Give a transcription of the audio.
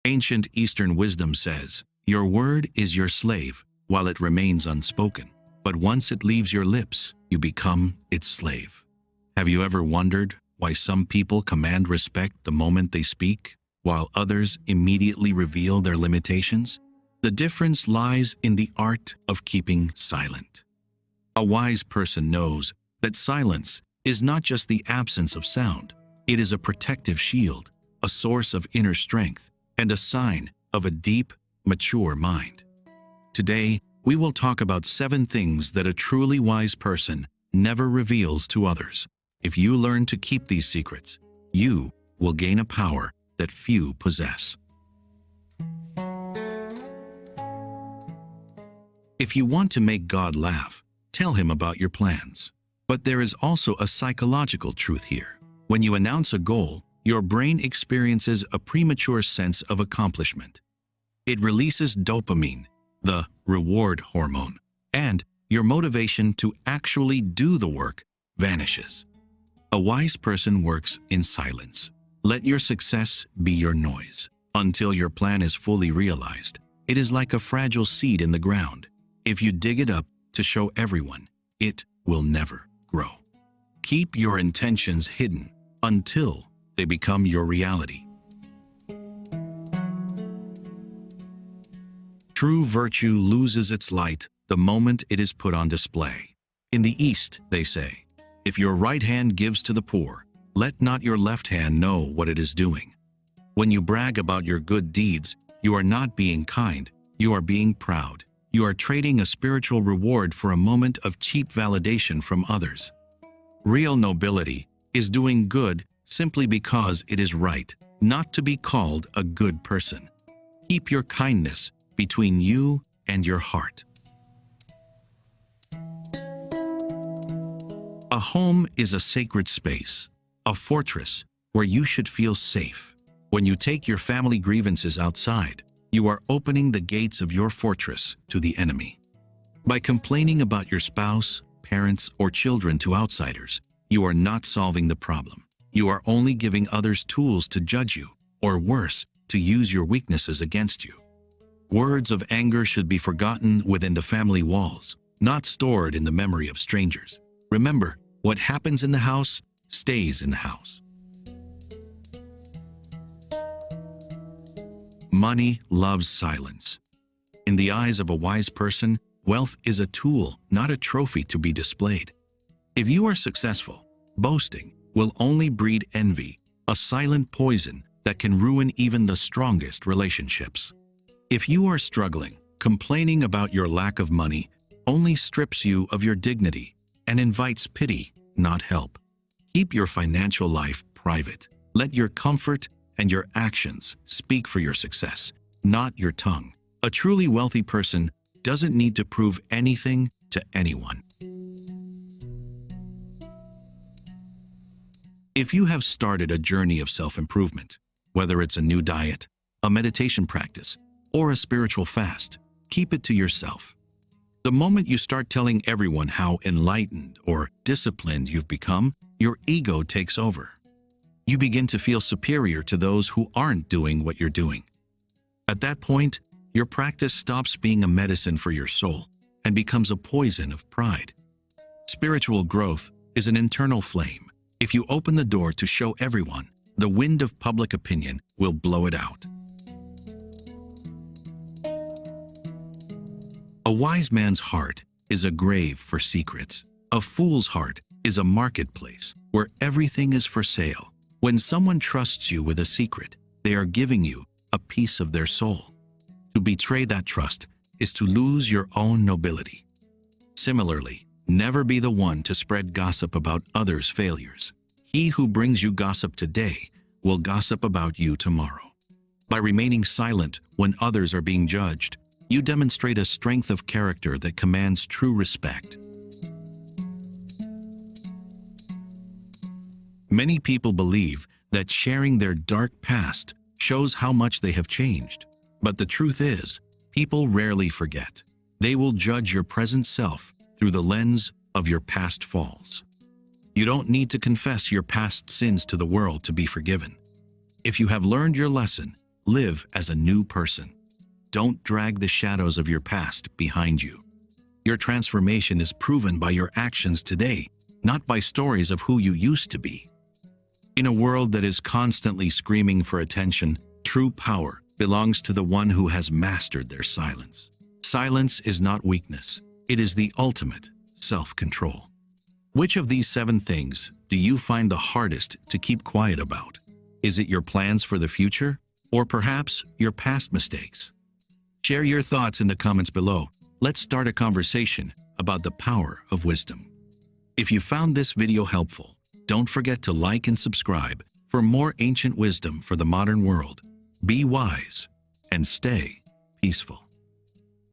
Ancient Eastern wisdom says, "Your word is your slave while it remains unspoken, but once it leaves your lips, you become its slave." Have you ever wondered why some people command respect the moment they speak, while others immediately reveal their limitations? The difference lies in the art of keeping silent. A wise person knows that silence is not just the absence of sound. It is a protective shield, a source of inner strength, and a sign of a deep, mature mind. Today, we will talk about 7 things that a truly wise person never reveals to others. If you learn to keep these secrets, you will gain a power that few possess. If you want to make God laugh, tell him about your plans. But there is also a psychological truth here. When you announce a goal, your brain experiences a premature sense of accomplishment. It releases dopamine, the reward hormone, and your motivation to actually do the work vanishes. A wise person works in silence. Let your success be your noise. Until your plan is fully realized, it is like a fragile seed in the ground. If you dig it up to show everyone, it will never grow. Keep your intentions hidden until they become your reality. True virtue loses its light the moment it is put on display. In the East, they say, "If your right hand gives to the poor, let not your left hand know what it is doing." When you brag about your good deeds, you are not being kind, you are being proud. You are trading a spiritual reward for a moment of cheap validation from others. Real nobility is doing good simply because it is right, not to be called a good person. Keep your kindness between you and your heart. A home is a sacred space, a fortress where you should feel safe. When you take your family grievances outside, you are opening the gates of your fortress to the enemy. By complaining about your spouse, parents, or children to outsiders, you are not solving the problem. You are only giving others tools to judge you, or worse, to use your weaknesses against you. Words of anger should be forgotten within the family walls, not stored in the memory of strangers. Remember, what happens in the house stays in the house. Money loves silence. In the eyes of a wise person, wealth is a tool, not a trophy to be displayed. If you are successful, boasting will only breed envy, a silent poison that can ruin even the strongest relationships. If you are struggling, complaining about your lack of money only strips you of your dignity and invites pity, not help. Keep your financial life private. Let your comfort and your actions speak for your success, not your tongue. A truly wealthy person doesn't need to prove anything to anyone. If you have started a journey of self-improvement, whether it's a new diet, a meditation practice, or a spiritual fast, keep it to yourself. The moment you start telling everyone how enlightened or disciplined you've become, your ego takes over. You begin to feel superior to those who aren't doing what you're doing. At that point, your practice stops being a medicine for your soul and becomes a poison of pride. Spiritual growth is an internal flame. If you open the door to show everyone, the wind of public opinion will blow it out. A wise man's heart is a grave for secrets. A fool's heart is a marketplace where everything is for sale. When someone trusts you with a secret, they are giving you a piece of their soul. To betray that trust is to lose your own nobility. Similarly, never be the one to spread gossip about others' failures. He who brings you gossip today will gossip about you tomorrow. By remaining silent when others are being judged, you demonstrate a strength of character that commands true respect. Many people believe that sharing their dark past shows how much they have changed. But the truth is, people rarely forget. They will judge your present self through the lens of your past falls. You don't need to confess your past sins to the world to be forgiven. If you have learned your lesson, Live as a new person. Don't drag the shadows of your past behind you. Your transformation is proven by your actions today, not by stories of who you used to be. In a world that is constantly screaming for attention, true power belongs to the one who has mastered their silence. Silence is not weakness. It is the ultimate self-control. Which of these 7 things do you find the hardest to keep quiet about? Is it your plans for the future, or perhaps your past mistakes? Share your thoughts in the comments below. Let's start a conversation about the power of wisdom. If you found this video helpful, don't forget to like and subscribe for more ancient wisdom for the modern world. Be wise and stay peaceful.